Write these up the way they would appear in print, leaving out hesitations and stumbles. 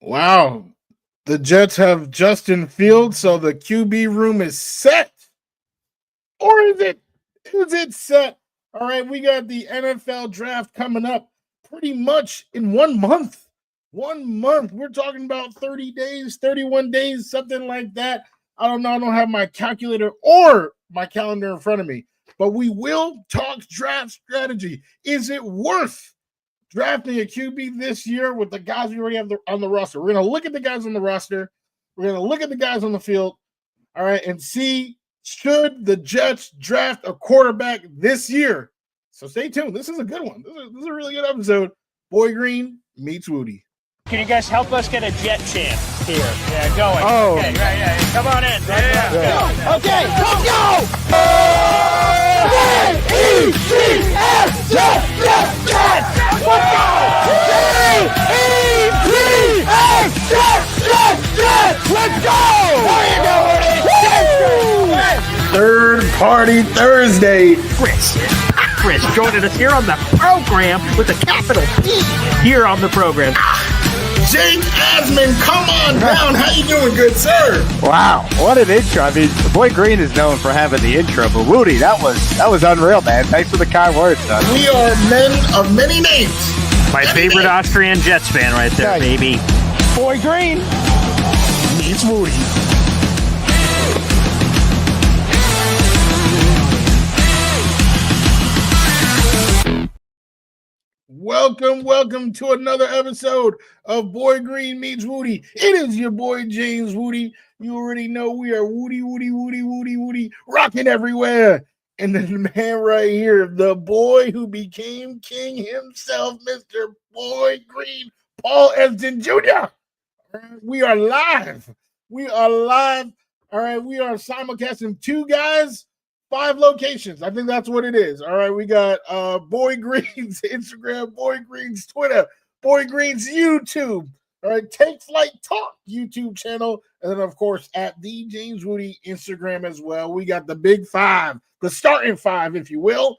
Wow. The Jets have Justin Fields, so the QB room is set. Or is it? Is it set? All right, we got the NFL draft coming up pretty much in 1 month. 1 month. We're talking about 30 days, 31 days, something like that. I don't know. I don't have my calculator or my calendar in front of me, but we will talk draft strategy. Is it worth drafting a QB this year with the guys we already have on the roster? We're going to look at the guys on the roster. We're going to look at the guys on the field. All right, and see, should the Jets draft a quarterback this year? So stay tuned. This is a good one. This is a really good episode. Boy Green meets Wudi. Can you guys help us get a Jet chant here? Yeah, going. Oh. Okay, right, yeah. Come on in. Yeah. Okay, let's go! J-E-T-S, Jets, Jets, Jets! Let's go! J-E-T-S, Jets, Jets, Jets! Let's go! There you go, Wudi! Third Party Thursday. Chris joining us here on the program with a capital P here on the program. Jake Asman, come on down. How you doing, good sir? Wow, what an intro. I mean, the boy Green is known for having the intro, but Wudi, that was unreal, man. Thanks for the kind words, son. We are men of many names. My favorite Austrian Jets fan right there, baby. Boy Green meets Wudi. Welcome to another episode of Boy Green Meets Wudi. It is your boy James Wudi. You already know we are Wudi, rocking everywhere. And then the man right here, the boy who became king himself, Mr. Boy Green, Paul Esden Jr. We are live. All right, we are simulcasting 2 guys. 5 locations. I think that's what it is. All right, we got Boy Green's Instagram, Boy Green's Twitter, Boy Green's YouTube. All right, Take Flight Talk YouTube channel, and then of course at the James Wudi Instagram as well. We got the big 5, the starting 5, if you will.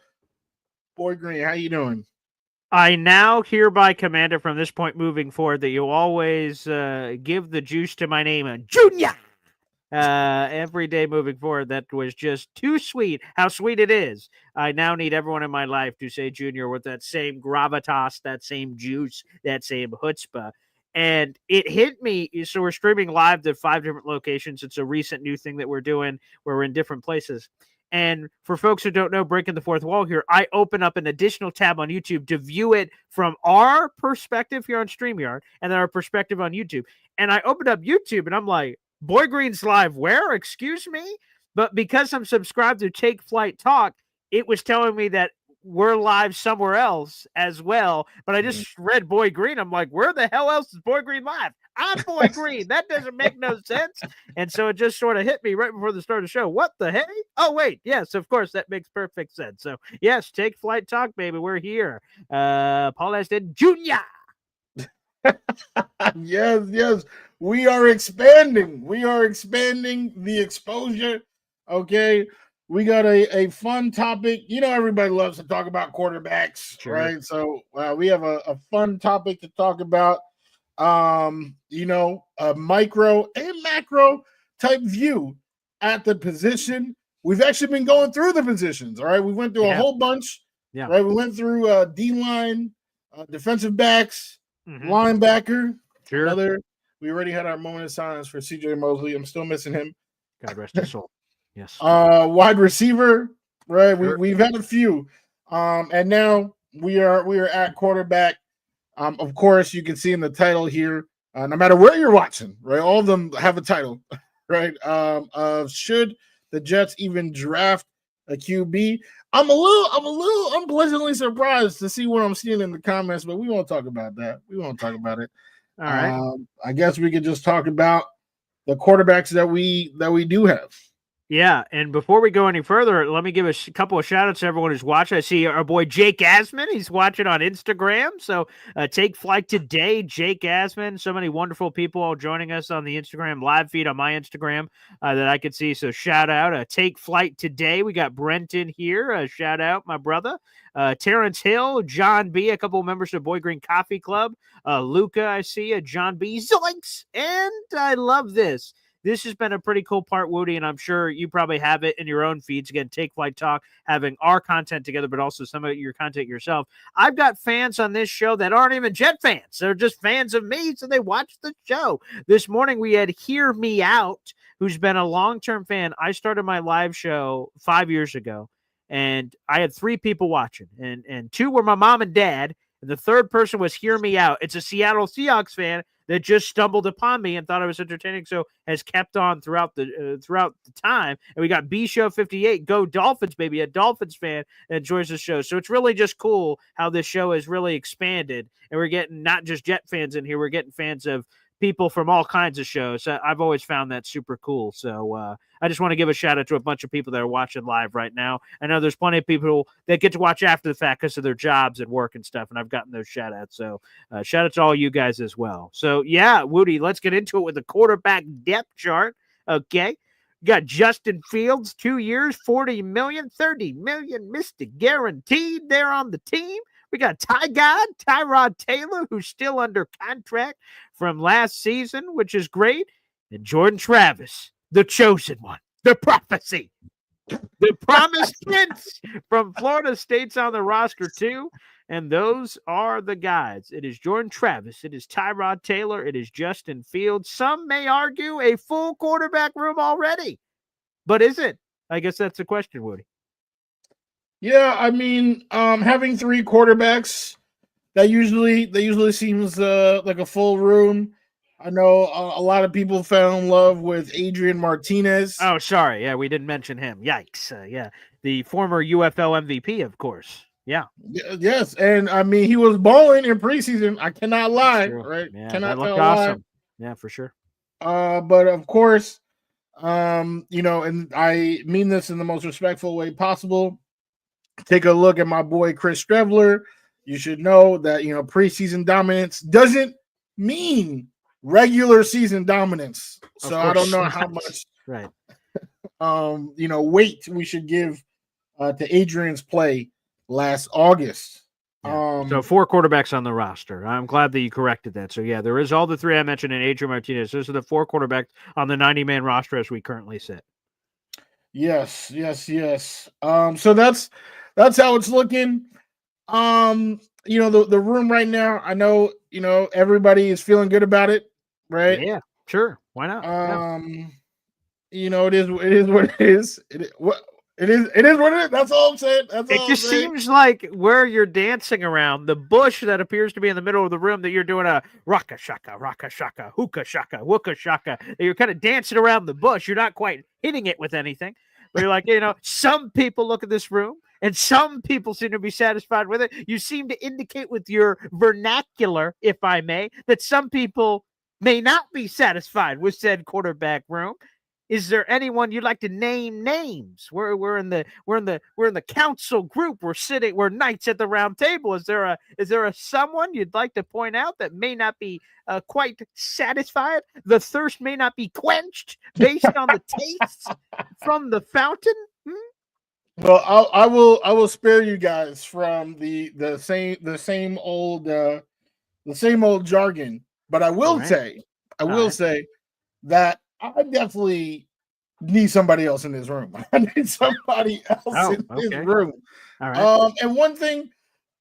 Boy Green, how you doing? I now hereby command it from this point moving forward that you always give the juice to my name, Junior. Every day moving forward. That was just too sweet. How sweet it is. I now need everyone in my life to say Junior with that same gravitas, that same juice, that same chutzpah. And it hit me. So we're streaming live to 5 different locations. It's a recent new thing that we're doing where we're in different places. And for folks who don't know, breaking the fourth wall here, I open up an additional tab on YouTube to view it from our perspective here on StreamYard and then our perspective on YouTube. And I opened up YouTube and I'm like, Boy Green's live where? Excuse me? But because I'm subscribed to Take Flight Talk, it was telling me that we're live somewhere else as well. But I just read Boy Green. I'm like, where the hell else is Boy Green live? I'm Boy Green. That doesn't make no sense. And so it just sort of hit me right before the start of the show. What the heck? Oh, wait. Yes, of course. That makes perfect sense. So, yes, Take Flight Talk, baby. We're here. Paul Esden Jr. Yes. We are expanding the exposure. Okay. We got a fun topic. You know, everybody loves to talk about quarterbacks, Sure. right? So we have a fun topic to talk about. You know, a micro and macro type view at the position. We've actually been going through the positions. All right. We went through a whole bunch. Yeah. Right. We went through D-line, defensive backs, linebacker. Sure. We already had our moment of silence for CJ Mosley. I'm still missing him. God rest his soul. Yes. Wide receiver, right? Sure. We've had a few. And now we are at quarterback. Of course, you can see in the title here, no matter where you're watching, right? All of them have a title, right? Should the Jets even draft a QB? I'm a little unpleasantly surprised to see what I'm seeing in the comments, but we won't talk about that. We won't talk about it. All right. I guess we could just talk about the quarterbacks that we do have. Yeah, and before we go any further, let me give a couple of shout outs to everyone who's watching. I see our boy Jake Asman. He's watching on Instagram. So take flight today, Jake Asman. So many wonderful people all joining us on the Instagram live feed on my Instagram that I could see. So shout out. Take flight today. We got Brenton here. Shout out, my brother. Terrence Hill, John B., a couple of members of Boy Green Coffee Club. Luca, I see. John B. Zoinks. And I love this. This has been a pretty cool part, Wudi, and I'm sure you probably have it in your own feeds. Again, Take Flight Talk, having our content together, but also some of your content yourself. I've got fans on this show that aren't even Jet fans. They're just fans of me, so they watch the show. This morning, we had Hear Me Out, who's been a long-term fan. I started my live show 5 years ago, and I had 3 people watching, and 2 were my mom and dad, and the third person was Hear Me Out. It's a Seattle Seahawks fan that just stumbled upon me and thought I was entertaining, so has kept on throughout the time. And we got B Show 58, Go Dolphins, baby, a Dolphins fan that enjoys the show. So it's really just cool how this show has really expanded, and we're getting not just Jet fans in here, we're getting fans of people from all kinds of shows. I've always found that super cool. So I just want to give a shout out to a bunch of people that are watching live right now. I know there's plenty of people that get to watch after the fact because of their jobs and work and stuff, and I've gotten those shout outs. So shout out to all you guys as well. So yeah, Wudi, let's get into it with the quarterback depth chart. Okay. You got Justin Fields, 2 years, $40 million, $30 million, Mr. Guaranteed there on the team. We got Tyrod Taylor, who's still under contract from last season, which is great. And Jordan Travis, the chosen one, the prophecy, the promised prince from Florida State's on the roster too. And those are the guys. It is Jordan Travis. It is Tyrod Taylor. It is Justin Fields. Some may argue a full quarterback room already. But is it? I guess that's the question, Woody. Yeah, I mean, having 3 quarterbacks, that usually seems like a full room. I know a lot of people fell in love with Adrian Martinez. Oh, sorry. Yeah, we didn't mention him. Yikes. Yeah, the former UFL MVP, of course. Yeah. Yes, and I mean, he was balling in preseason. I cannot lie, right? Yeah, Cannot that looked lie. awesome. Yeah, for sure. But of course, and I mean this in the most respectful way possible. Take a look at my boy Chris Strevler. You should know that preseason dominance doesn't mean regular season dominance. So I don't know how much right weight we should give to Adrian's play last August. Yeah. So 4 quarterbacks on the roster. I'm glad that you corrected that. So yeah, there is all the 3 I mentioned in Adrian Martinez. Those are the 4 quarterbacks on the 90-man roster as we currently sit. Yes. So that's how it's looking. The room right now, I know, everybody is feeling good about it, right? Yeah, sure. Why not? It is what it is. It is what it is. That's all I'm saying. It just seems like where you're dancing around the bush that appears to be in the middle of the room, that you're doing a raka shaka, hookah shaka, wooka shaka. You're kind of dancing around the bush. You're not quite hitting it with anything. But you're like, some people look at this room and some people seem to be satisfied with it. You seem to indicate with your vernacular, if I may, that some people may not be satisfied with said quarterback room. Is there anyone you'd like to name names? We're in the council group. We're knights at the round table. Is there a someone you'd like to point out that may not be quite satisfied? The thirst may not be quenched based on the tastes from the fountain. Well, I will spare you guys from the same old jargon, but I will say that I definitely need somebody else in this room. I need somebody else in this room. All right. And one thing,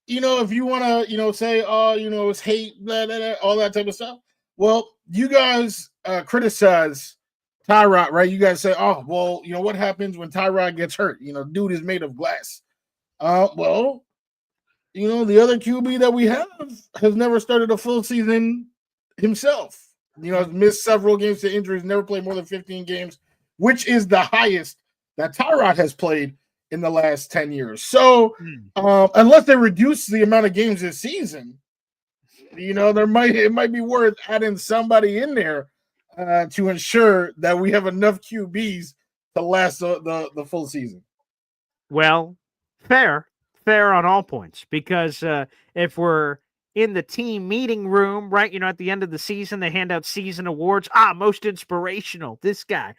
if you want to, say, it's hate, blah, blah, blah, all that type of stuff. Well, you guys criticize Tyrod, right? You guys say, oh, well, what happens when Tyrod gets hurt? Dude is made of glass. Well, the other QB that we have has never started a full season himself. Has missed several games to injuries, never played more than 15 games, which is the highest that Tyrod has played in the last 10 years. So unless they reduce the amount of games this season, it might be worth adding somebody in there to ensure that we have enough QBs to last the full season. Well, fair on all points, because if we're in the team meeting room, right, at the end of the season, they hand out season awards. Most inspirational, this guy.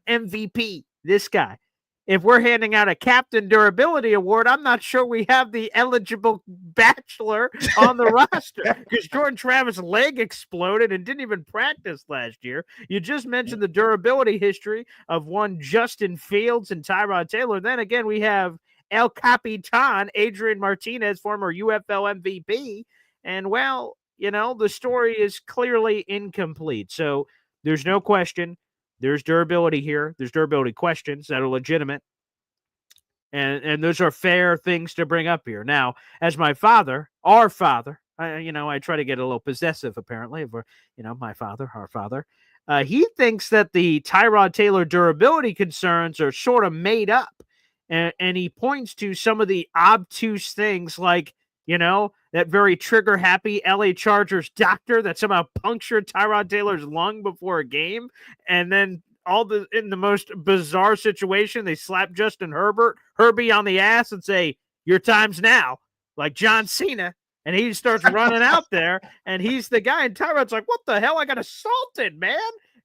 MVP, this guy. If we're handing out a captain durability award, I'm not sure we have the eligible bachelor on the roster, because Jordan Travis' leg exploded and didn't even practice last year. You just mentioned the durability history of one Justin Fields and Tyrod Taylor. Then again, we have El Capitan, Adrian Martinez, former UFL MVP. And, well, the story is clearly incomplete. So there's no question. There's durability here. There's durability questions that are legitimate. And those are fair things to bring up here. Now, as my father, our father, I try to get a little possessive, apparently, of, my father, our father. He thinks that the Tyrod Taylor durability concerns are sort of made up. And he points to some of the obtuse things like, that very trigger-happy LA Chargers doctor that somehow punctured Tyrod Taylor's lung before a game. And then in the most bizarre situation, they slap Justin Herbie on the ass and say, "Your time's now," like John Cena. And he starts running out there, and he's the guy. And Tyrod's like, "What the hell? I got assaulted, man.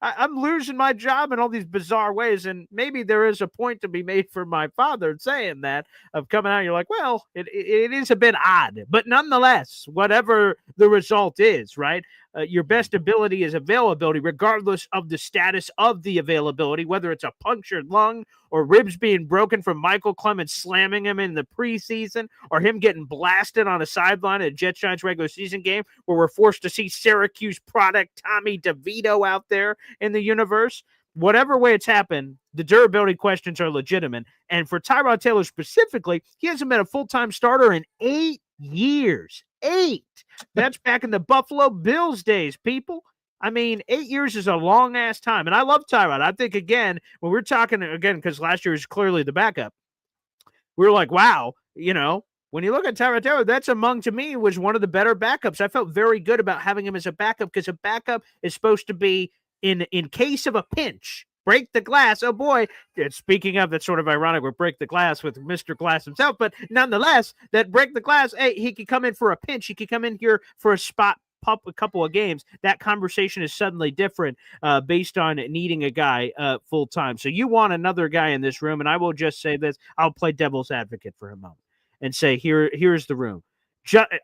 I'm losing my job in all these bizarre ways." And maybe there is a point to be made for my father saying that, of coming out. You're like, well, it is a bit odd, but nonetheless, whatever the result is, right? Your best ability is availability, regardless of the status of the availability, whether it's a punctured lung or ribs being broken from Michael Clemens slamming him in the preseason, or him getting blasted on a sideline at a Jets Giants regular season game where we're forced to see Syracuse product Tommy DeVito out there in the universe. Whatever way it's happened, the durability questions are legitimate. And for Tyrod Taylor specifically, he hasn't been a full-time starter in 8 years. 8. That's back in the Buffalo Bills days, people. I mean, 8 years is a long-ass time. And I love Tyrod. I think, again, when we're talking, again, because last year was clearly the backup, we're like, wow, when you look at Tyrod Taylor, that's to me, was one of the better backups. I felt very good about having him as a backup, because a backup is supposed to be, in case of a pinch, break the glass. Oh, boy. Speaking of, that's sort of ironic. We break the glass with Mr. Glass himself. But nonetheless, that break the glass, hey, he could come in for a pinch. He could come in here for a spot pup a couple of games. That conversation is suddenly different based on needing a guy full time. So you want another guy in this room. And I will just say this. I'll play devil's advocate for a moment and say, here's the room.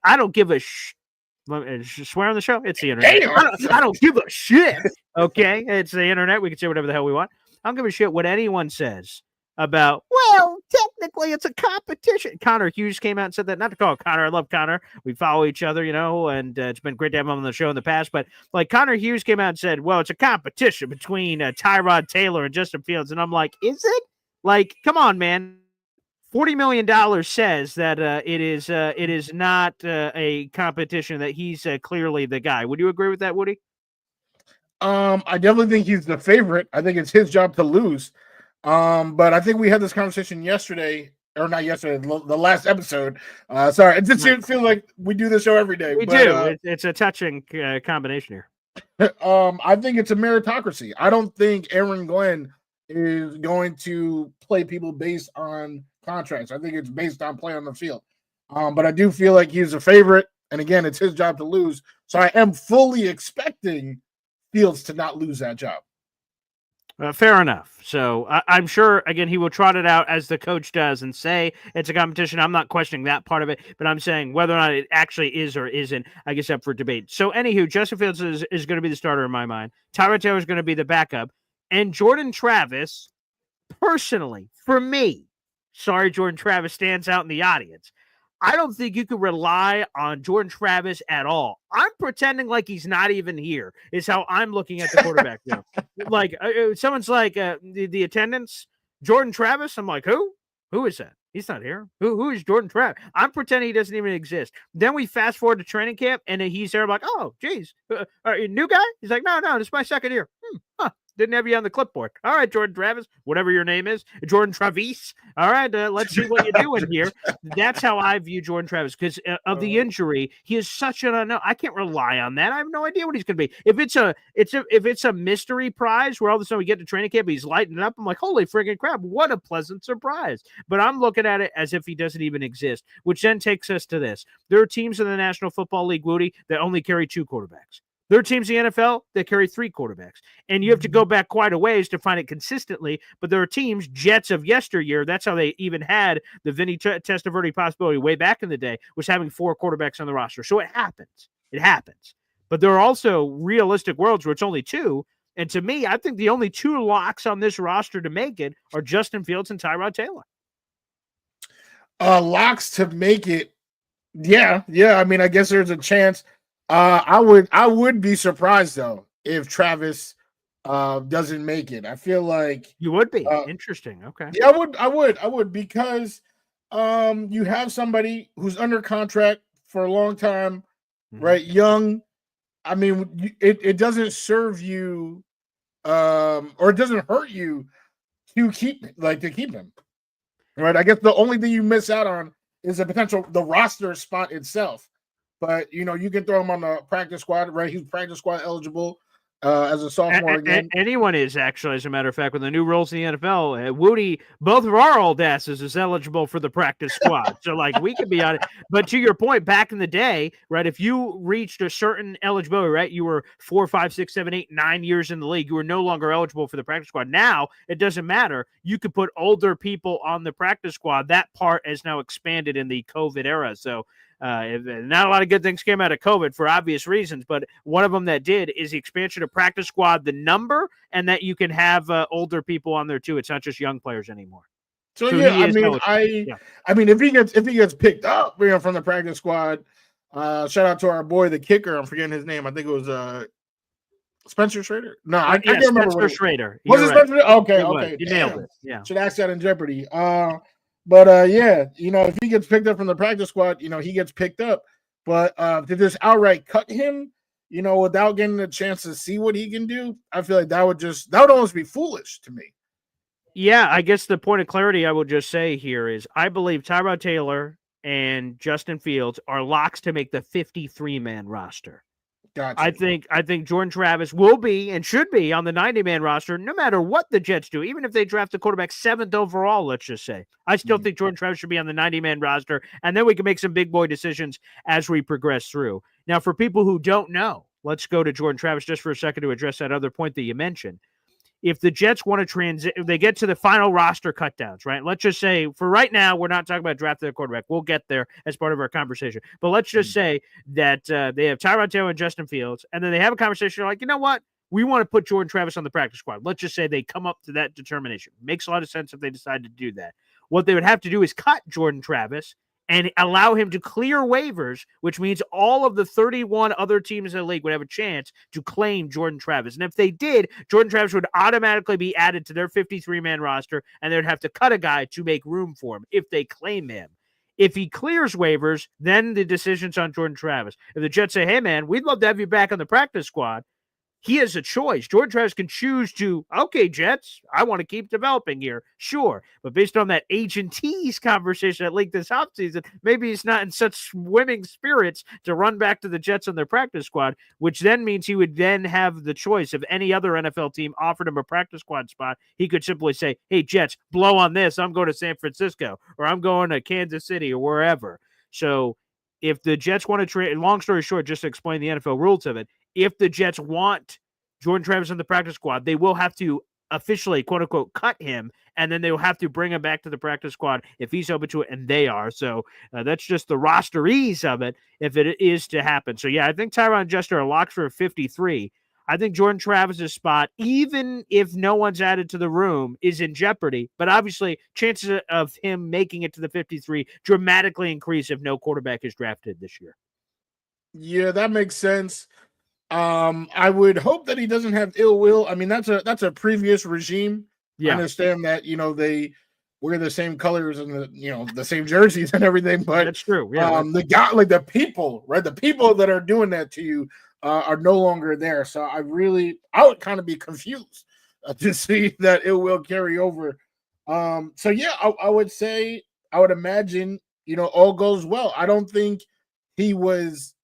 I don't give a swear on the show? It's the internet. I don't give a shit. Okay? It's the internet. We can say whatever the hell we want. I don't give a shit what anyone says about, well, technically it's a competition. Connor Hughes came out and said that. Not to call Connor. I love Connor. We follow each other, and it's been great to have him on the show in the past. But like Connor Hughes came out and said, well, it's a competition between Tyrod Taylor and Justin Fields. And I'm like, is it? Like, come on, man. $40 million says that it is not a competition, that he's clearly the guy. Would you agree with that, Woody? I definitely think he's the favorite. I think it's his job to lose. But I think we had this conversation yesterday, or not yesterday, the last episode. Sorry, it just feels like we do this show every day. We do. It's a touching combination here. I think it's a meritocracy. I don't think Aaron Glenn is going to play people based on contracts. I think it's based on play on the field. But I do feel like he's a favorite. And again, it's his job to lose. So I am fully expecting Fields to not lose that job. Fair enough. So I'm sure, again, he will trot it out as the coach does and say it's a competition. I'm not questioning that part of it, but I'm saying whether or not it actually is or isn't, I guess, up for debate. So anywho, Justin Fields is going to be the starter in my mind. Tyrod Taylor is going to be the backup. And Jordan Travis, personally, for me, sorry, Jordan Travis stands out in the audience. I don't think you could rely on Jordan Travis at all. I'm pretending like he's not even here, is how I'm looking at the quarterback now. Like, someone's like, the attendance, Jordan Travis. I'm like, who? Who is that? He's not here. Who is Jordan Travis? I'm pretending he doesn't even exist. Then we fast forward to training camp, and he's there. I'm like, oh, geez, new guy? He's like, no, this is my second year. Didn't have you on the clipboard. All right, Jordan Travis, whatever your name is, Jordan Travis. All right, let's see what you're doing here. That's how I view Jordan Travis because of the injury. He is such an unknown. I can't rely on that. I have no idea what he's going to be. If it's a mystery prize where all of a sudden we get to training camp, he's lighting up. I'm like, holy friggin' crap! What a pleasant surprise. But I'm looking at it as if he doesn't even exist, which then takes us to this. There are teams in the National Football League, Woody, that only carry 2 quarterbacks. There are teams in the NFL that carry 3 quarterbacks. And you have to go back quite a ways to find it consistently. But there are teams, Jets of yesteryear, that's how they even had the Vinny Testaverde possibility way back in the day, was having 4 quarterbacks on the roster. So it happens. It happens. But there are also realistic worlds where it's only 2. And to me, I think the only 2 locks on this roster to make it are Justin Fields and Tyrod Taylor. Locks to make it. Yeah. I mean, I guess there's a chance. I would be surprised though if Travis doesn't make it. I feel like you would be interesting. Okay. Yeah, I would because you have somebody who's under contract for a long time, right? Young. I mean, it doesn't serve you or it doesn't hurt you to keep him. Right? I guess the only thing you miss out on is the roster spot itself. But, you can throw him on the practice squad, right? He's practice squad eligible as a sophomore again. Anyone is, actually, as a matter of fact, with the new rules in the NFL. Woody, both of our old asses is eligible for the practice squad. So, we could be on it. But to your point, back in the day, right, if you reached a certain eligibility, right, you were 4, 5, 6, 7, 8, 9 years in the league, you were no longer eligible for the practice squad. Now, it doesn't matter. You could put older people on the practice squad. That part has now expanded in the COVID era. So, not a lot of good things came out of COVID for obvious reasons, but one of them that did is the expansion of practice squad, the number, and that you can have older people on there too. It's not just young players anymore. So yeah, I mean, if he gets picked up, from the practice squad, shout out to our boy, the kicker. I'm forgetting his name. I think it was Spencer Schrader. No, I can't remember. Spencer Schrader. Was it Spencer? Okay. You nailed it. Yeah. Should ask that in Jeopardy. But if he gets picked up from the practice squad, he gets picked up. But to just outright cut him, without getting a chance to see what he can do, I feel like that would almost be foolish to me. Yeah, I guess the point of clarity I will just say here is I believe Tyrod Taylor and Justin Fields are locks to make the 53-man roster. Gotcha. I think Jordan Travis will be and should be on the 90-man roster no matter what the Jets do, even if they draft the quarterback 7th overall, let's just say. I still think Jordan Travis should be on the 90-man roster, and then we can make some big boy decisions as we progress through. Now, for people who don't know, let's go to Jordan Travis just for a second to address that other point that you mentioned. If the Jets want to they get to the final roster cutdowns, right? Let's just say for right now, we're not talking about drafting a quarterback. We'll get there as part of our conversation. But let's just say that they have Tyrod Taylor and Justin Fields, and then they have a conversation like, you know what? We want to put Jordan Travis on the practice squad. Let's just say they come up to that determination. Makes a lot of sense if they decide to do that. What they would have to do is cut Jordan Travis and allow him to clear waivers, which means all of the 31 other teams in the league would have a chance to claim Jordan Travis. And if they did, Jordan Travis would automatically be added to their 53-man roster, and they would have to cut a guy to make room for him if they claim him. If he clears waivers, then the decision's on Jordan Travis. If the Jets say, hey, man, we'd love to have you back on the practice squad, he has a choice. Jordan Travis can choose to, okay, Jets, I want to keep developing here. Sure. But based on that H&T's conversation that leaked this offseason, maybe he's not in such swimming spirits to run back to the Jets on their practice squad, which then means he would then have the choice if any other NFL team offered him a practice squad spot. He could simply say, hey, Jets, blow on this. I'm going to San Francisco, or I'm going to Kansas City, or wherever. So if the Jets want to trade, long story short, just to explain the NFL rules of it, if the Jets want Jordan Travis on the practice squad, they will have to officially, quote unquote, cut him, and then they will have to bring him back to the practice squad if he's open to it, and they are. So that's just the rosterese of it if it is to happen. So yeah, I think Tyrod and Justin are locked for 53. I think Jordan Travis's spot, even if no one's added to the room, is in jeopardy. But obviously, chances of him making it to the 53 dramatically increase if no quarterback is drafted this year. Yeah, that makes sense. I would hope that he doesn't have ill will. I mean, that's a previous regime. Yeah. I understand that, they wear the same colors and the same jerseys and everything, but that's true. Yeah. The people, right? The people that are doing that to you are no longer there. So I would kind of be confused to see that it will carry over. So yeah, I would say, I would imagine, all goes well. I don't think he was,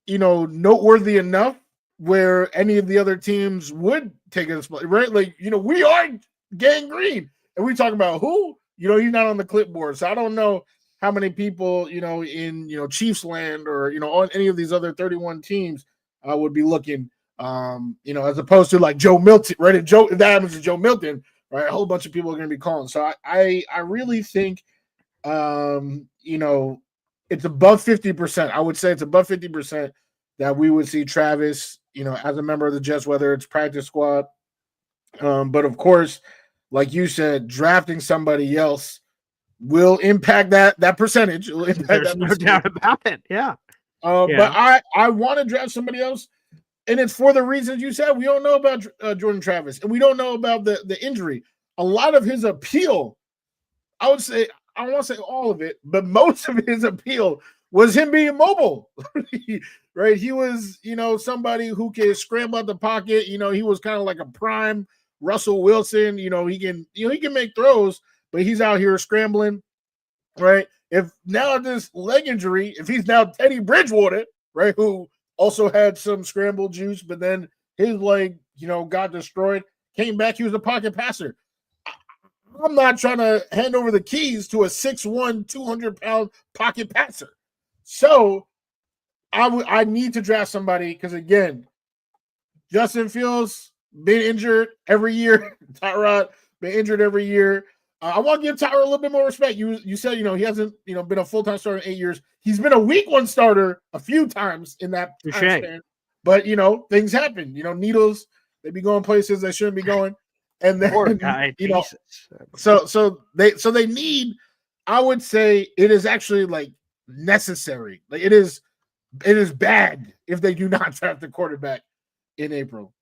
noteworthy enough where any of the other teams would take a spot, right? Like, we are Gang Green, and we talk about who, he's not on the clipboard. So I don't know how many people, in, Chiefs land or, on any of these other 31 teams would be looking, as opposed to like Joe Milton, right? If that happens to Joe Milton, right, a whole bunch of people are going to be calling. So I really think, it's above 50%. I would say it's above 50% that we would see Travis, as a member of the Jets, whether it's practice squad. But of course, like you said, drafting somebody else will impact that percentage. There's no doubt about it. Yeah. But I want to draft somebody else, and it's for the reasons you said. We don't know about Jordan Travis, and we don't know about the injury. A lot of his appeal, I would say, I don't want to say all of it, but most of his appeal was him being mobile, right? He was, somebody who can scramble out the pocket. He was kind of like a prime Russell Wilson. He can make throws, but he's out here scrambling, right? If now this leg injury, if he's now Teddy Bridgewater, right, who also had some scramble juice, but then his leg, got destroyed, came back, he was a pocket passer. I'm not trying to hand over the keys to a 6'1", 200-pound pocket passer. So I need to draft somebody because, again, Justin Fields been injured every year. Tyrod been injured every year. I want to give Tyrod a little bit more respect. You said, he hasn't, been a full-time starter in 8 years. He's been a week one starter a few times in that time span. But, things happen. Needles, they be going places they shouldn't be going. And then, poor guy, so they need, I would say it is actually like necessary. Like it is bad if they do not draft the quarterback in April.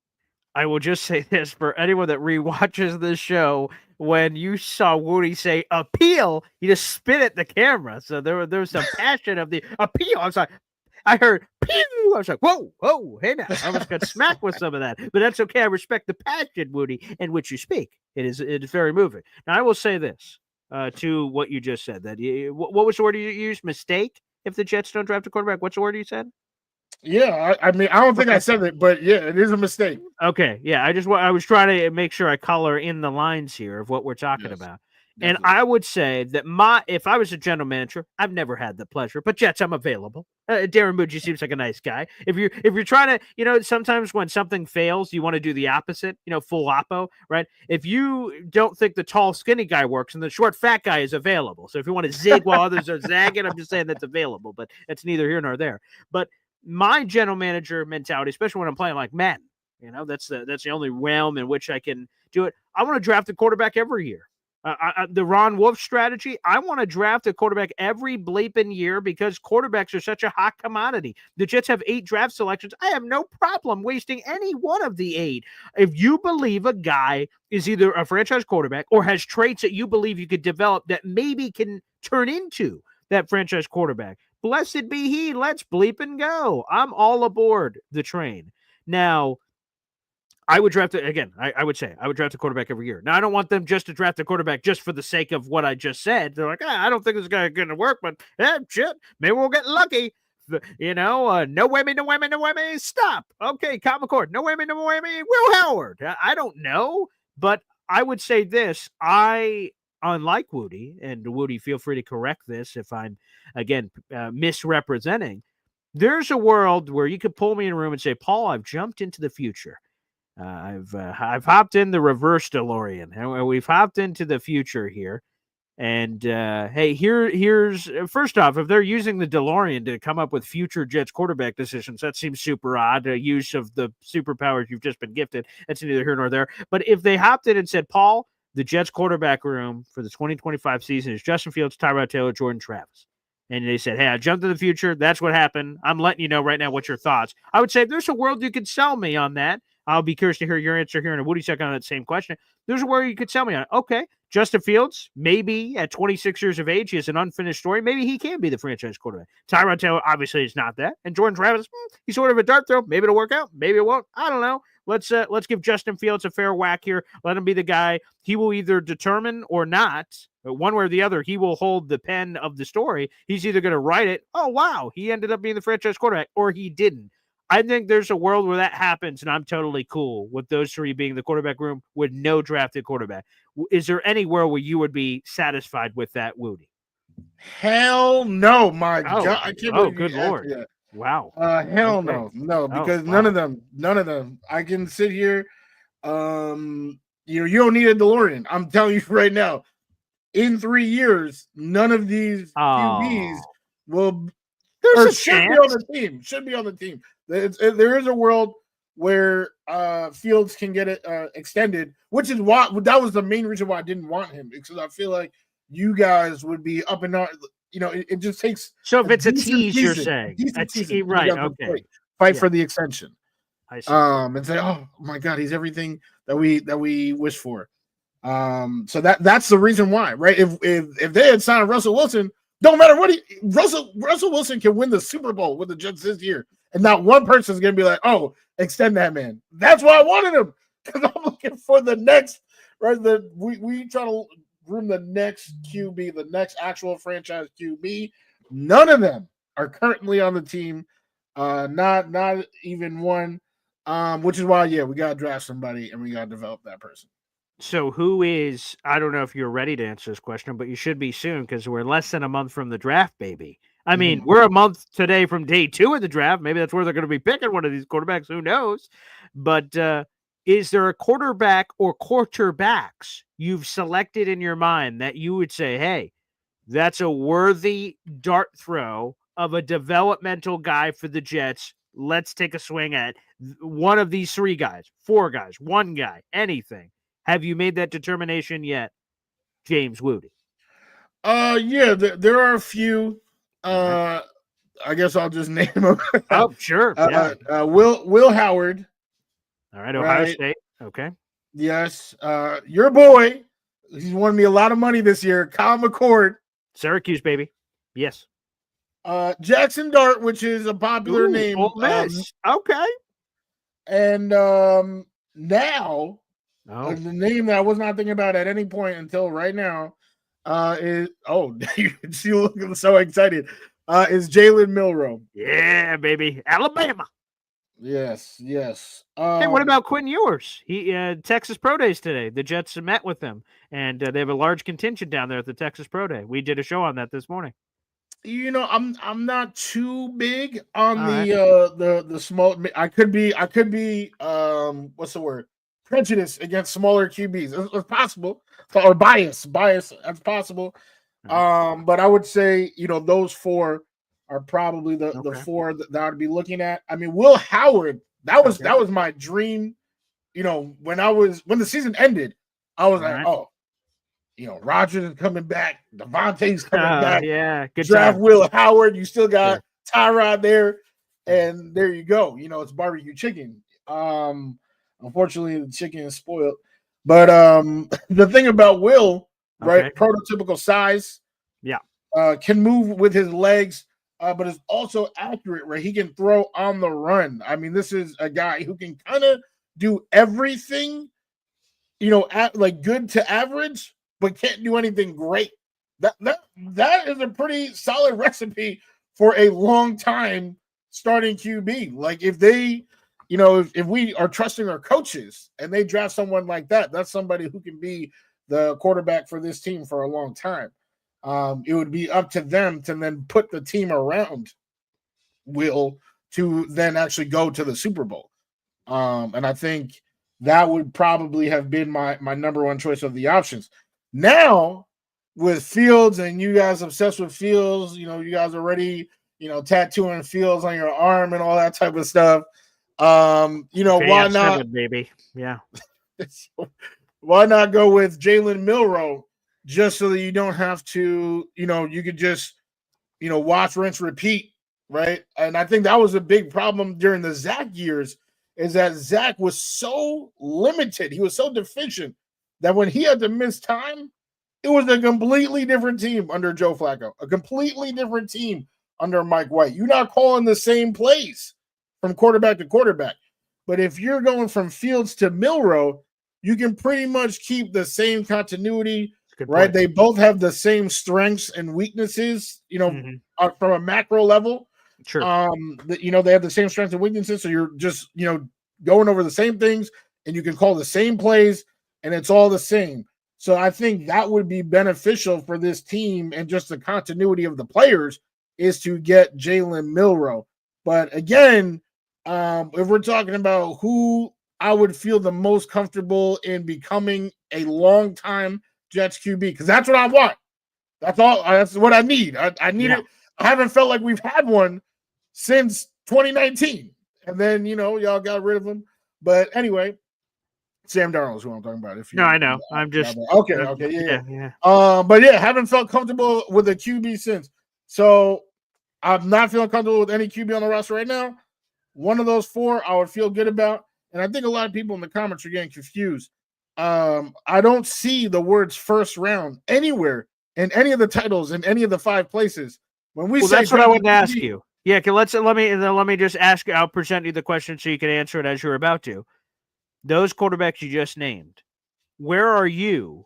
I will just say this for anyone that rewatches this show. When you saw Wudi say appeal, he just spit at the camera. So there was some passion of the appeal. I was like, I heard pew. I was like, whoa, hey now. I was going to smack with some of that, but that's okay. I respect the passion, Wudi, in which you speak. It is very moving. Now I will say this to what you just said. That what was the word you used? Mistake. If the Jets don't draft a quarterback, what's the word you said? Yeah, I mean, I don't think I said it, but yeah, it is a mistake. Okay, yeah, I was trying to make sure I color in the lines here of what we're talking about. Definitely. And I would say that if I was a general manager, I've never had the pleasure, but Jets, I'm available. Darren Mucci seems like a nice guy. If you're trying to, sometimes when something fails, you want to do the opposite, full oppo, right? If you don't think the tall, skinny guy works and the short, fat guy is available. So if you want to zig while others are zagging, I'm just saying that's available, but it's neither here nor there. But my general manager mentality, especially when I'm playing like Madden, that's the only realm in which I can do it. I want to draft a quarterback every year. The Ron Wolf strategy, I want to draft a quarterback every bleeping year because quarterbacks are such a hot commodity. The Jets have 8 draft selections. I have no problem wasting any one of the 8. If you believe a guy is either a franchise quarterback or has traits that you believe you could develop that maybe can turn into that franchise quarterback, blessed be he. Let's bleep and go. I'm all aboard the train. Now, I would draft it again. I would say I would draft a quarterback every year. Now, I don't want them just to draft a quarterback just for the sake of what I just said. They're like, I don't think this guy is going to work, but shit, maybe we'll get lucky. No whammy, stop. Okay, Kyle McCord, no whammy, Will Howard. I don't know, but I would say this. Unlike Wudi, and Wudi, feel free to correct this if I'm, again, misrepresenting. There's a world where you could pull me in a room and say, Paul, I've jumped into the future. I've hopped in the reverse DeLorean, and we've hopped into the future here. And hey, here's first off, if they're using the DeLorean to come up with future Jets quarterback decisions, that seems super odd. Use of the superpowers you've just been gifted. That's neither here nor there. But if they hopped in and said, Paul, the Jets quarterback room for the 2025 season is Justin Fields, Tyrod Taylor, Jordan Travis. And they said, hey, I jumped to the future. That's what happened. I'm letting you know right now what's your thoughts. I would say if there's a world you could sell me on that, I'll be curious to hear your answer here in a Wudi second on that same question. There's a world you could sell me on it. Okay, Justin Fields, maybe at 26 years of age, he has an unfinished story. Maybe he can be the franchise quarterback. Tyrod Taylor obviously is not that. And Jordan Travis, he's sort of a dart throw. Maybe it'll work out. Maybe it won't. I don't know. let's give Justin Fields a fair whack here. Let him be the guy. He will either determine or not, one way or the other. He will hold the pen of the story. He's either going to write it. Oh wow, he ended up being the franchise quarterback, or he didn't. I think there's a world where that happens, and I'm totally cool with those three being the quarterback room with no drafted quarterback. Is there any world where you would be satisfied with that, Wudi? Hell no, my God. I can't believe good you asked Lord. me that. Wow. Hell Okay. no, because wow. none of them. I can sit here. You don't need a DeLorean. I'm telling you right now. In 3 years, none of these QBs will should be on the team. Should be on the team. There is a world where Fields can get it extended, which is why that was the main reason why I didn't want him, because I feel like you guys would be up and down. It just takes. So if it's a tease, you're saying, right? Okay, fight for the extension. I see. And say, oh my God, he's everything that we wish for. So that's the reason why, right? If they had signed Russell Wilson, don't matter what Russell Wilson can win the Super Bowl with the Jets this year, and not one person's gonna be like, oh, extend that man. That's why I wanted him, because I'm looking for the next, right? We try to room the next QB, the next actual franchise QB. None of them are currently on the team. Not even one. Which is why, we gotta draft somebody and we gotta develop that person. So who is, I don't know if you're ready to answer this question, but you should be soon, because we're less than a month from the draft, baby. I mean, we're a month today from day 2 of the draft. Maybe that's where they're going to be picking one of these quarterbacks. Who knows? But is there a quarterback or quarterbacks you've selected in your mind that you would say, hey, that's a worthy dart throw of a developmental guy for the Jets? Let's take a swing at one of these 3 guys, 4 guys, 1 guy, anything. Have you made that determination yet, James Wudi? There are a few. I guess I'll just name them. Oh, sure. Will Howard. All right, Ohio State. Okay. Yes. Your boy. He's won me a lot of money this year. Kyle McCord. Syracuse, baby. Yes. Jackson Dart, which is a popular name. Ole Miss. Okay. And now. The name that I was not thinking about at any point until right now is you look so excited. Is Jalen Milroe. Yeah, baby. Alabama. Yes. Hey, what about Quinn Ewers? He Texas Pro Days today. The Jets met with him, and they have a large contingent down there at the Texas Pro Day. We did a show on that this morning. I'm not too big on the small. I could be what's the word? Prejudice against smaller QBs. It's possible, or bias. That's possible. But I would say, those 4 are probably the 4 that I would be looking at. I mean, Will Howard. That was my dream. When the season ended, I was like, oh, Rodgers is coming back, Devontae's coming back. Yeah, good draft time. Will Howard. You still got Tyrod there, and there you go. It's barbecue chicken. Unfortunately, the chicken is spoiled. But the thing about Will, right? Prototypical size. Yeah. Can move with his legs, but is also accurate, right? He can throw on the run. I mean, this is a guy who can kind of do everything, like good to average, but can't do anything great. That is a pretty solid recipe for a long time starting QB. Like if they if we are trusting our coaches and they draft someone like that, that's somebody who can be the quarterback for this team for a long time. It would be up to them to then put the team around Will to then actually go to the Super Bowl. And I think that would probably have been my number 1 choice of the options. Now, with Fields and you guys obsessed with Fields, you guys already, tattooing Fields on your arm and all that type of stuff. Why not, baby? Yeah. Why not go with Jalen Milroe, just so that you don't have to, you could just, watch, rinse, repeat, right? And I think that was a big problem during the Zach years, is that Zach was so limited. He was so deficient that when he had to miss time, it was a completely different team under Joe Flacco, a completely different team under Mike White. You're not calling the same plays from quarterback to quarterback. But if you're going from Fields to Milroe, you can pretty much keep the same continuity, right? Point. They both have the same strengths and weaknesses, from a macro level. Sure. They have the same strengths and weaknesses. So you're just, going over the same things, and you can call the same plays, and it's all the same. So I think that would be beneficial for this team, and just the continuity of the players is to get Jalen Milroe. But again, if we're talking about who I would feel the most comfortable in becoming a long-time Jets QB, because that's what I want. That's all. That's what I need. I need it. I haven't felt like we've had one since 2019. And then, y'all got rid of him. But anyway, Sam Darnold is who I'm talking about. I know. I'm just okay. Yeah. But yeah, haven't felt comfortable with a QB since. So I'm not feeling comfortable with any QB on the roster right now. One of those four I would feel good about. And I think a lot of people in the comments are getting confused. I don't see the words first round anywhere in any of the titles in any of the 5 places. When we say that's what I wanted to ask you. Yeah, let me just ask you. I'll present you the question so you can answer it as you're about to. Those quarterbacks you just named, where are you,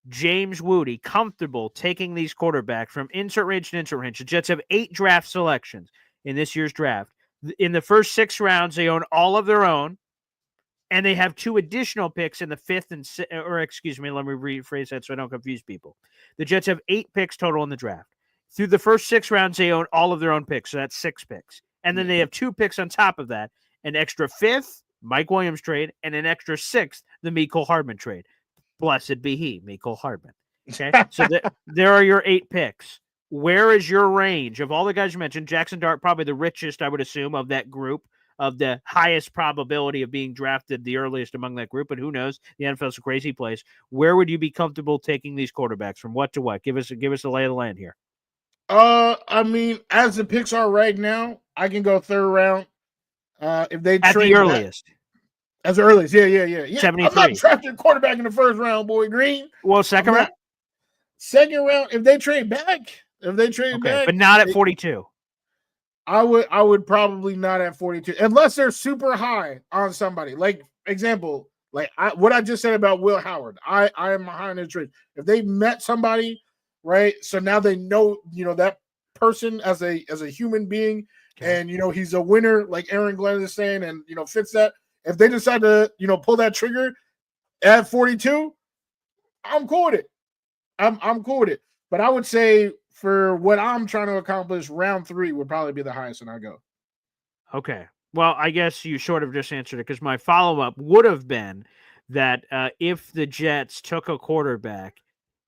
James Wudi, comfortable taking these quarterbacks from insert range to insert range? The Jets have 8 draft selections in this year's draft. In the first 6 rounds, they own all of their own, and they have 2 additional picks in the 5th let me rephrase that so I don't confuse people. The Jets have 8 picks total in the draft. Through the first 6 rounds, they own all of their own picks, so that's 6 picks. And then they have 2 picks on top of that, an extra 5th, Mike Williams trade, and an extra 6th, the Mecole Hardman trade. Blessed be he, Mecole Hardman. Okay, so there are your 8 picks. Where is your range of all the guys you mentioned? Jackson Dart, probably the richest, I would assume, of that group, of the highest probability of being drafted, the earliest among that group. But who knows? The NFL's a crazy place. Where would you be comfortable taking these quarterbacks from what to what? Give us a lay of the land here. I mean, as the picks are right now, I can go 3rd round. If they at the earliest. As the earliest, yeah. 73. I'm not drafting quarterback in the 1st round, boy Green. Well, second round. Second round, if they trade back, but not at 42. I would probably not at 42, unless they're super high on somebody. Like example, what I just said about Will Howard. I am behind the trade. If they met somebody. Right. So now they know, that person as a human being, and, he's a winner, like Aaron Glenn is saying, and, fits that. If they decide to, pull that trigger at 42, I'm cool with it. I'm cool with it. But I would say for what I'm trying to accomplish, round 3 would probably be the highest when I go. Okay. Well, I guess you sort of just answered it, because my follow-up would have been that if the Jets took a quarterback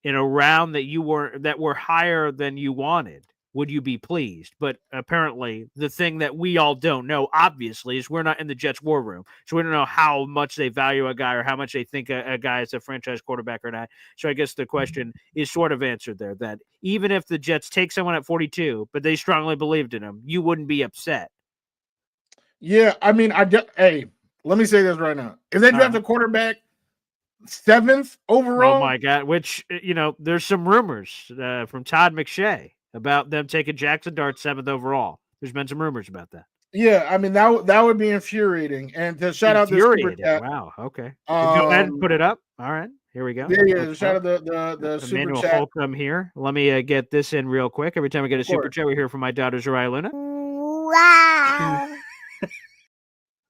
in a round that were higher than you wanted, would you be pleased? But apparently the thing that we all don't know, obviously, is we're not in the Jets war room. So we don't know how much they value a guy or how much they think a guy is a franchise quarterback or not. So I guess the question is sort of answered there, that even if the Jets take someone at 42, but they strongly believed in him, you wouldn't be upset. Yeah, I mean, hey, let me say this right now. If they draft a quarterback 7th overall. Oh my God! Which there's some rumors from Todd McShay about them taking Jackson Dart 7th overall. There's been some rumors about that. Yeah, I mean that would be infuriating. And to shout out this super chat. Wow. Okay. Go ahead and put it up. All right. Here we go. Yeah. Shout out the super Emmanuel chat. Holcomb here. Let me get this in real quick. Every time we get a super chat, we hear from my daughter Zariah Luna. Wow.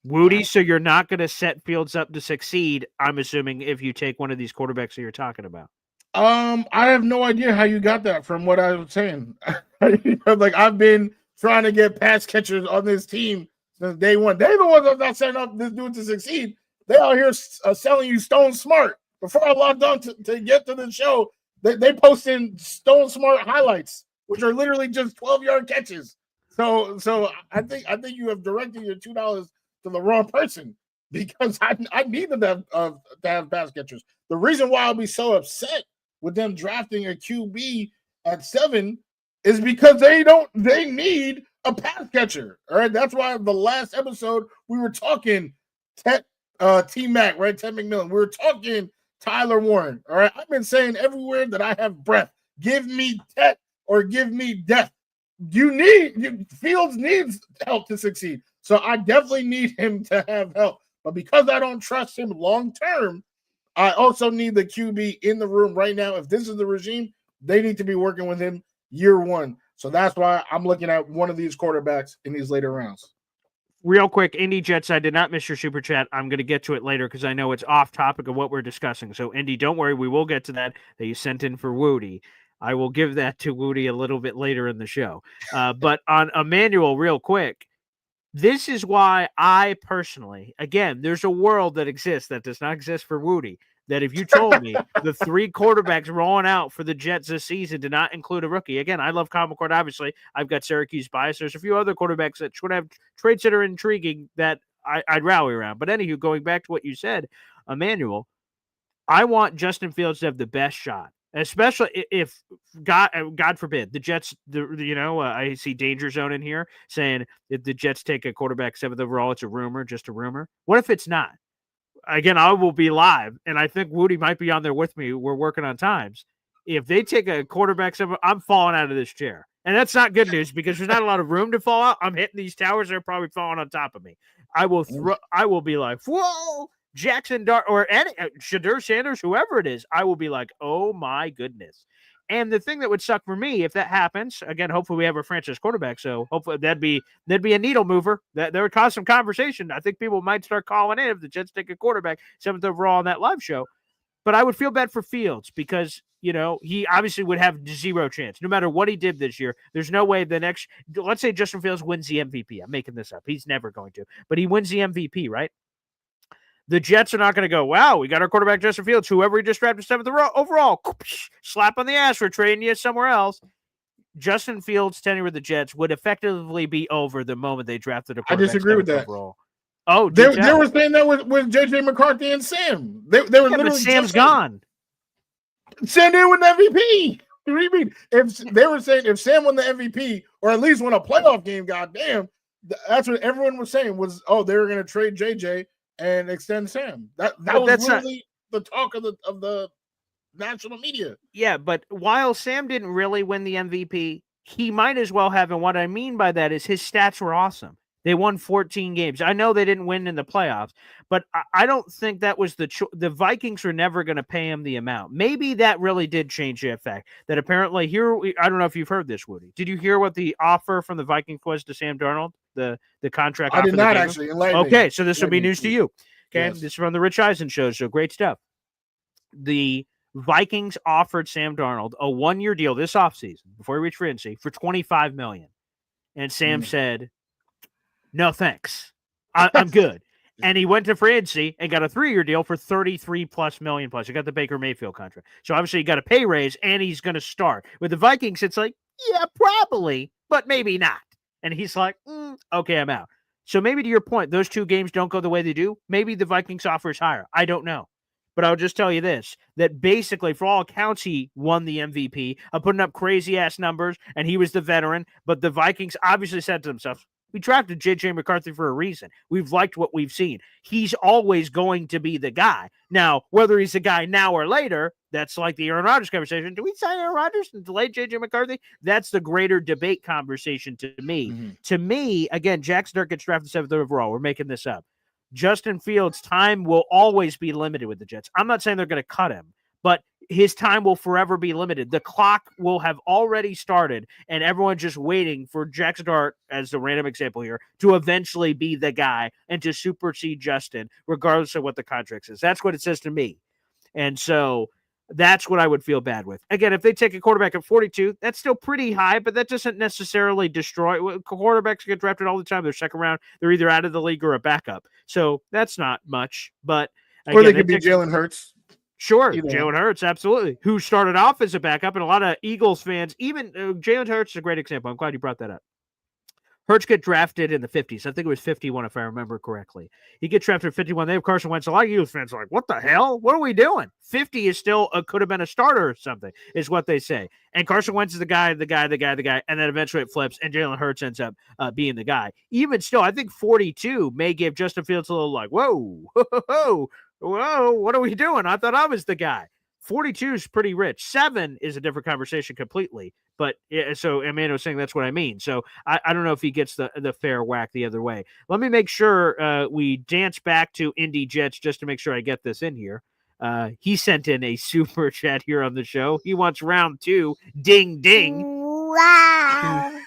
Wudi, so you're not going to set Fields up to succeed, I'm assuming, if you take one of these quarterbacks that you're talking about. I have no idea how you got that from what I was saying. I've been trying to get pass catchers on this team since day one. They're the ones that's not setting up this dude to succeed. They out here selling you Stone Smart. Before I logged on to get to the show, they posted Stone Smart highlights, which are literally just 12-yard catches. So I think you have directed your $2 to the wrong person, because I need them to have pass catchers. The reason why I'll be so upset with them drafting a QB at 7 is because they need a pass catcher. All right. That's why the last episode we were talking T-Mac, right? Ted McMillan. We were talking Tyler Warren. All right. I've been saying everywhere that I have breath, give me Tet or give me death. Fields needs help to succeed. So I definitely need him to have help. But because I don't trust him long term, I also need the QB in the room right now. If this is the regime, they need to be working with him year one. So that's why I'm looking at one of these quarterbacks in these later rounds. Real quick, Indy Jets, I did not miss your super chat. I'm going to get to it later because I know it's off topic of what we're discussing. So, Indy, don't worry. We will get to that you sent in for Wudi. I will give that to Wudi a little bit later in the show. But on Emmanuel, real quick, this is why I personally, again, there's a world that exists that does not exist for Wudi. That if you told me the 3 quarterbacks rolling out for the Jets this season did not include a rookie. Again, I love Kyle McCord, obviously. I've got Syracuse bias. There's a few other quarterbacks that should have traits that are intriguing that I'd rally around. But anywho, going back to what you said, Emmanuel, I want Justin Fields to have the best shot. Especially if God forbid the Jets, I see danger zone in here saying if the Jets take a quarterback 7th overall, it's a rumor, just a rumor. What if it's not? Again, I will be live, and I think Wudi might be on there with me. We're working on times. If they take a quarterback, I'm falling out of this chair. And that's not good news because there's not a lot of room to fall out. I'm hitting these towers. They're probably falling on top of me. I will be like, whoa, Jackson Dart or Shadur Sanders, whoever it is. I will be like, oh, my goodness. And the thing that would suck for me if that happens, again, hopefully we have a franchise quarterback, so hopefully that'd be a needle mover. That would cause some conversation. I think people might start calling in if the Jets take a quarterback 7th overall on that live show. But I would feel bad for Fields because, he obviously would have 0 chance. No matter what he did this year, there's no way let's say Justin Fields wins the MVP. I'm making this up. He's never going to. But he wins the MVP, right? The Jets are not going to go, wow, we got our quarterback Justin Fields, whoever we just drafted 7th overall, slap on the ass, we're trading you somewhere else. Justin Fields' tenure with the Jets would effectively be over the moment they drafted a quarterback. I disagree with that. Overall. Oh, they were saying that with J.J. McCarthy and Sam. They were literally. But Sam's gone. Sam didn't win the MVP. What do you mean? If they were saying if Sam won the MVP or at least won a playoff game, goddamn, that's what everyone was saying was, they were going to trade JJ and extend Sam. That was really the talk of the national media. Yeah, but while Sam didn't really win the MVP, he might as well have. And what I mean by that is his stats were awesome. They won 14 games. I know they didn't win in the playoffs, but I don't think that was the Vikings were never going to pay him the amount. Maybe that really did change the effect. That apparently I don't know if you've heard this, Wudi. Did you hear what the offer from the Vikings was to Sam Darnold? The contract. I did not actually. Okay, so this will be news to you. Okay, yes. This is from the Rich Eisen show. So great stuff. The Vikings offered Sam Darnold a 1-year deal this offseason before he reached free agency for $25 million, and Sam said, "No thanks, I'm good." And he went to free agency and got a 3-year deal for $33+ million plus. He got the Baker Mayfield contract, so obviously he got a pay raise, and he's going to start with the Vikings. It's like, yeah, probably, but maybe not. And he's like, okay, I'm out. So maybe to your point, those 2 games don't go the way they do. Maybe the Vikings offer is higher. I don't know. But I'll just tell you this, that basically, for all accounts, he won the MVP. I'm putting up crazy-ass numbers, and he was the veteran. But the Vikings obviously said to themselves, we drafted J.J. McCarthy for a reason. We've liked what we've seen. He's always going to be the guy. Now, whether he's the guy now or later, that's like the Aaron Rodgers conversation. Do we sign Aaron Rodgers and delay J.J. McCarthy? That's the greater debate conversation to me. Mm-hmm. To me, again, Jackson Dart gets drafted 7th overall. We're making this up. Justin Fields' time will always be limited with the Jets. I'm not saying they're going to cut him, but his time will forever be limited. The clock will have already started, and everyone's just waiting for Jackson Dart, as the random example here, to eventually be the guy and to supersede Justin, regardless of what the contract says. That's what it says to me. And so that's what I would feel bad with. Again, if they take a quarterback at 42, that's still pretty high, but that doesn't necessarily destroy. Quarterbacks get drafted all the time. They're second round. They're either out of the league or a backup. So that's not much. But again, or they could be Jalen Hurts. Sure, Jalen Hurts, absolutely. Who started off as a backup, and a lot of Eagles fans, even Jalen Hurts is a great example. I'm glad you brought that up. Hurts get drafted in the 50s. I think it was 51, if I remember correctly. He gets drafted at 51. They have Carson Wentz. A lot of Eagles fans are like, what the hell? What are we doing? 50 is still could have been a starter or something, is what they say. And Carson Wentz is the guy, and then eventually it flips, and Jalen Hurts ends up being the guy. Even still, I think 42 may give Justin Fields a little like, whoa, what are we doing? I thought I was the guy. 42 is pretty rich. 7 is a different conversation completely. But so Amanda was saying that's what I mean. So I don't know if he gets the fair whack the other way. Let me make sure we dance back to Indy Jets just to make sure I get this in here. He sent in a super chat here on the show. He wants round 2. Ding, ding. Wow.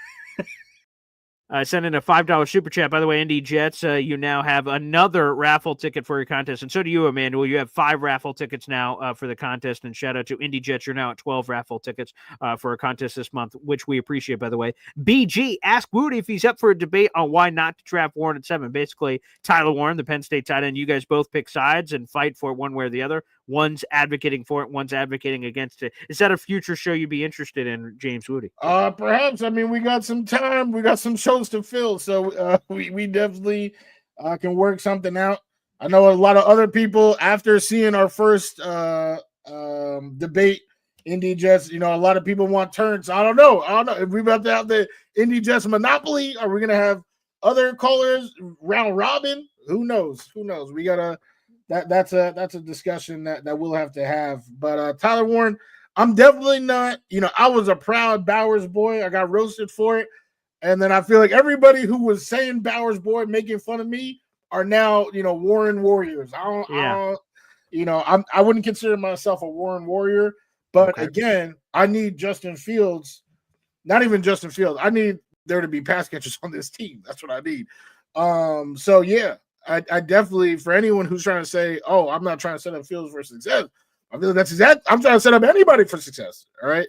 Send in a $5 super chat. By the way, Indy Jets, you now have another raffle ticket for your contest. And so do you, Emmanuel. You have 5 raffle tickets now for the contest. And shout out to Indy Jets. You're now at 12 raffle tickets for a contest this month, which we appreciate, by the way. BG, ask Wudi if he's up for a debate on why not to draft Warren at 7. Basically, Tyler Warren, the Penn State tight end, you guys both pick sides and fight for it one way or the other. One's advocating for it, one's advocating against it. Is that a future show you'd be interested in, James Wudi? Perhaps. I mean, we got some time. We got some shows to fill, so we definitely can work something out. I know a lot of other people, after seeing our first debate, Indy Jets, a lot of people want turns. I don't know if we're about to have the Indy Jets monopoly. Are we going to have other callers round robin? Who knows? We gotta. That's a discussion that we'll have to have. But Tyler Warren, I'm definitely not. I was a proud Bowers boy. I got roasted for it, and then I feel like everybody who was saying Bowers boy, making fun of me, are now Warren warriors. I wouldn't consider myself a Warren warrior, but again, I need Justin Fields. Not even Justin Fields. I need there to be pass catchers on this team. That's what I need. So yeah. I definitely, for anyone who's trying to say, "Oh, I'm not trying to set up Fields for success," I feel that's exact. I'm trying to set up anybody for success. All right,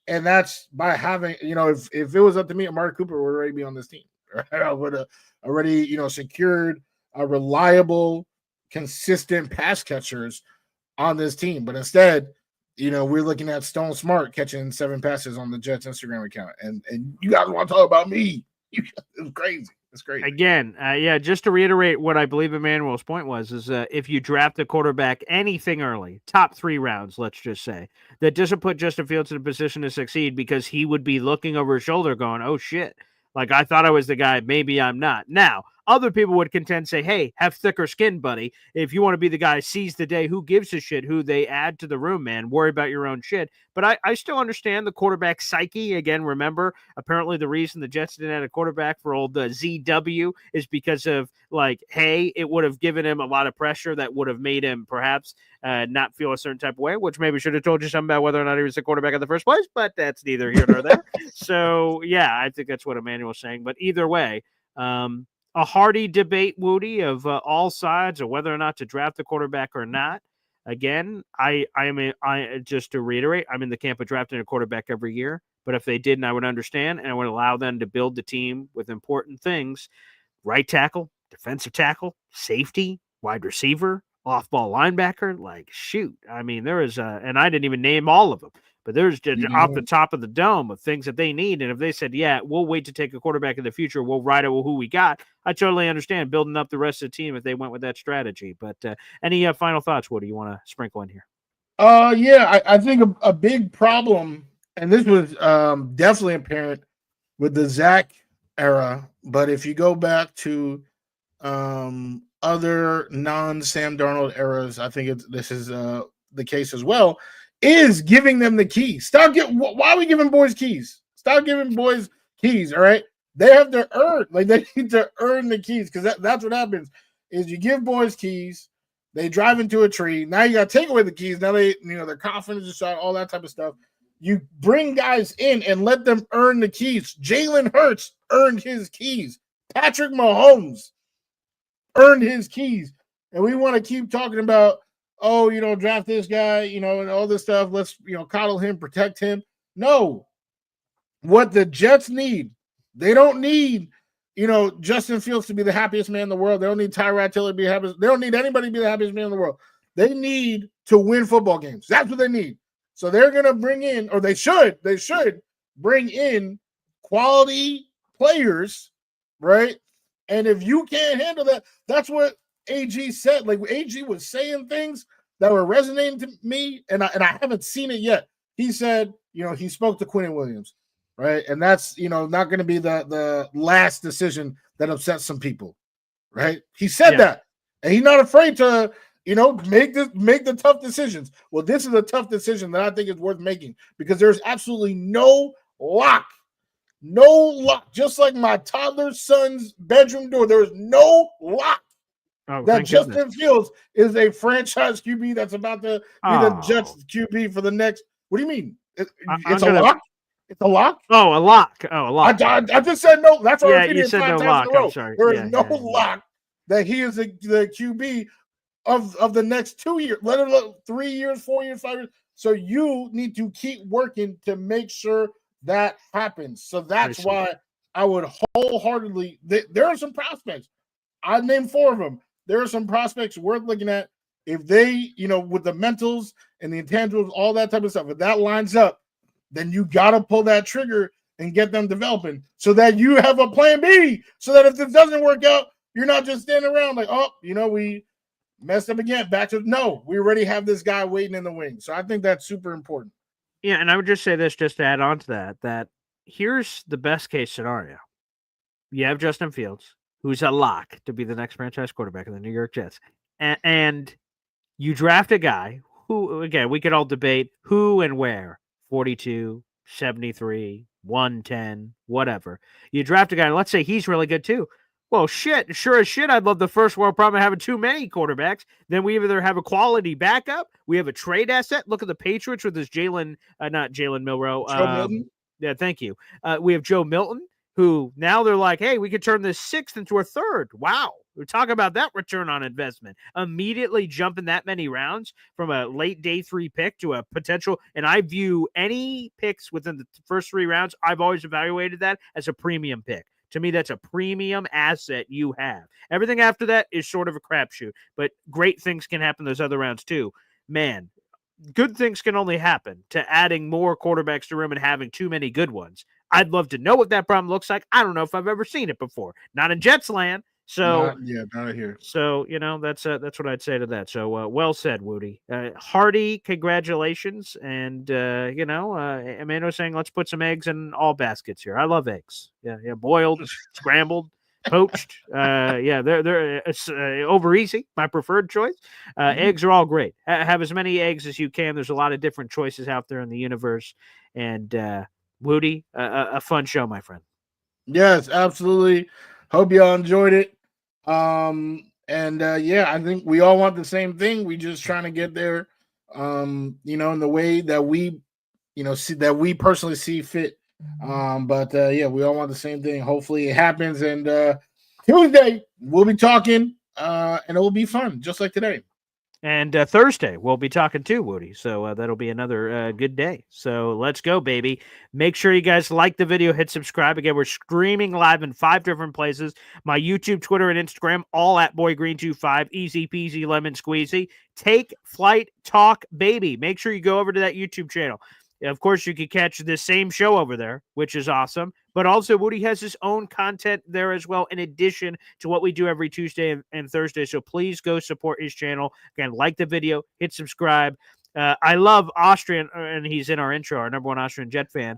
and that's by having, if it was up to me, Amari Cooper would already be on this team. Right? I would have already, secured a reliable, consistent pass catchers on this team. But instead, we're looking at Stone Smart catching 7 passes on the Jets Instagram account, and you guys want to talk about me? It's crazy. It's great. Again, just to reiterate what I believe Emmanuel's point was, is if you draft a quarterback anything early, top 3 rounds, let's just say, that doesn't put Justin Fields in a position to succeed because he would be looking over his shoulder going, oh, shit, like I thought I was the guy. Maybe I'm not. Now, other people would contend, say, hey, have thicker skin, buddy. If you want to be the guy seize the day, who gives a shit who they add to the room, man? Worry about your own shit. But I still understand the quarterback psyche. Again, remember, apparently the reason the Jets didn't have a quarterback for old ZW is because of, it would have given him a lot of pressure that would have made him perhaps not feel a certain type of way, which maybe should have told you something about whether or not he was a quarterback in the first place, but that's neither here nor there. So, yeah, I think that's what Emmanuel's saying. But either way, a hearty debate, Wudi, of all sides of whether or not to draft the quarterback or not. Again, I just to reiterate, I'm in the camp of drafting a quarterback every year. But if they didn't, I would understand, and I would allow them to build the team with important things: right tackle, defensive tackle, safety, wide receiver, off-ball linebacker. Shoot, I mean, there is and I didn't even name all of them. But there's just off the top of the dome of things that they need. And if they said, yeah, we'll wait to take a quarterback in the future, we'll ride it with who we got, I totally understand building up the rest of the team if they went with that strategy. But any final thoughts, what do you want to sprinkle in here? Yeah, I think a big problem, and this was definitely apparent with the Zach era, but if you go back to other non-Sam Darnold eras, I think this is the case as well, is giving them the keys. Why are we giving boys keys? Stop giving boys keys, all right? They have to earn, they need to earn the keys, because that's what happens, is you give boys keys, they drive into a tree, now you got to take away the keys, now their confidence is shot, all that type of stuff. You bring guys in and let them earn the keys. Jalen Hurts earned his keys. Patrick Mahomes earned his keys. And we want to keep talking about, draft this guy, and all this stuff. Let's, coddle him, protect him. No. What the Jets need, they don't need, Justin Fields to be the happiest man in the world. They don't need Tyrod Taylor to be happy. They don't need anybody to be the happiest man in the world. They need to win football games. That's what they need. So they're going to bring in, or they should bring in quality players, right? And if you can't handle that, that's what AG said. AG was saying things that were resonating to me, and I haven't seen it yet. He said, he spoke to Quinn Williams, right? And that's, not going to be the last decision that upsets some people, right? He said that, and he's not afraid to, make the tough decisions. Well, this is a tough decision that I think is worth making because there's absolutely no lock. No lock. Just like my toddler son's bedroom door, there is no lock that Justin Fields is a franchise QB that's about to be the Jets QB for the next. What do you mean? It's a lock? It's a lock? Oh, a lock. Oh, a lock. I just said no. That's what I you said no lock. I'm sorry. There is no lock that he is the QB of the next 2 years, let alone 3 years, 4 years, 5 years. So you need to keep working to make sure that happens. So that's why I would wholeheartedly. There are some prospects. I named 4 of them. There are some prospects worth looking at. If they, with the mentals and the intangibles, all that type of stuff, if that lines up, then you got to pull that trigger and get them developing so that you have a plan B. So that if this doesn't work out, you're not just standing around like, we messed up again. No, we already have this guy waiting in the wings. So I think that's super important. Yeah, and I would just say this just to add on to that here's the best case scenario. You have Justin Fields, who's a lock to be the next franchise quarterback of the New York Jets. And you draft a guy who, again, we could all debate who and where, 42, 73, 110, whatever. You draft a guy, and let's say he's really good too. Well, sure as shit, I'd love the first world problem of having too many quarterbacks. Then we either have a quality backup, we have a trade asset. Look at the Patriots with this not Jalen Milroe. Joe Milton. Yeah, thank you. We have Joe Milton, who now they're like, hey, we could turn this 6th into a 3rd. Wow. We're talking about that return on investment. Immediately jumping that many rounds from a late day 3 pick to a potential. And I view any picks within the first 3 rounds, I've always evaluated that as a premium pick. To me, that's a premium asset you have. Everything after that is sort of a crapshoot, but great things can happen those other rounds too. Man, good things can only happen to adding more quarterbacks to room and having too many good ones. I'd love to know what that problem looks like. I don't know if I've ever seen it before. Not in Jets land. So not here. So that's what I'd say to that. So well said, Wudi. Hearty congratulations, and Amanda was saying let's put some eggs in all baskets here. I love eggs. Yeah, boiled, scrambled, poached. They're over easy. My preferred choice. Eggs are all great. Have as many eggs as you can. There's a lot of different choices out there in the universe, and Wudi, a fun show, my friend. Yes, absolutely. Hope y'all enjoyed it. I think we all want the same thing. We just trying to get there, in the way that we, see that we personally see fit. We all want the same thing. Hopefully it happens. And Tuesday we'll be talking, and it will be fun, just like today. And Thursday, we'll be talking too, Wudi. So that'll be another good day. So let's go, baby. Make sure you guys like the video, hit subscribe. Again, we're streaming live in 5 different places. My YouTube, Twitter, and Instagram, all at BoyGreen25. Easy peasy, lemon squeezy. Take Flight Talk, baby. Make sure you go over to that YouTube channel. Of course, you can catch the same show over there, which is awesome. But also, Wudi has his own content there as well, in addition to what we do every Tuesday and Thursday. So please go support his channel. Again, like the video, hit subscribe. I love Austrian, and he's in our intro, our number 1 Austrian Jet fan.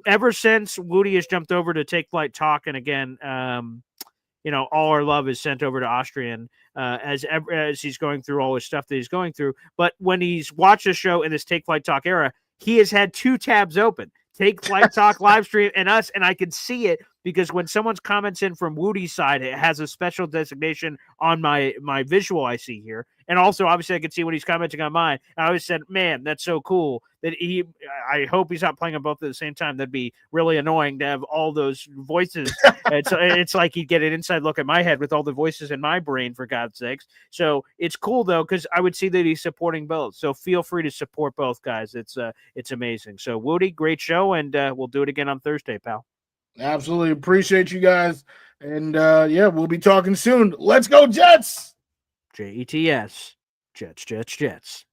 Ever since Wudi has jumped over to Take Flight Talk, and again, all our love is sent over to Austrian as he's going through all his stuff that he's going through. But when he's watched the show in this Take Flight Talk era, he has had 2 tabs open. Take Flight Talk live stream and us, and I can see it because when someone's comments in from Woody's side, it has a special designation on my visual I see here. And also, obviously, I can see when he's commenting on mine. I always said, man, that's so cool that I hope he's not playing them both at the same time. That'd be really annoying to have all those voices. It's like he'd get an inside look at my head with all the voices in my brain, for God's sakes. So it's cool, though, because I would see that he's supporting both. So feel free to support both guys. It's amazing. So, Wudi, great show, and we'll do it again on Thursday, pal. Absolutely. Appreciate you guys. And, we'll be talking soon. Let's go, Jets! Jets. Jets.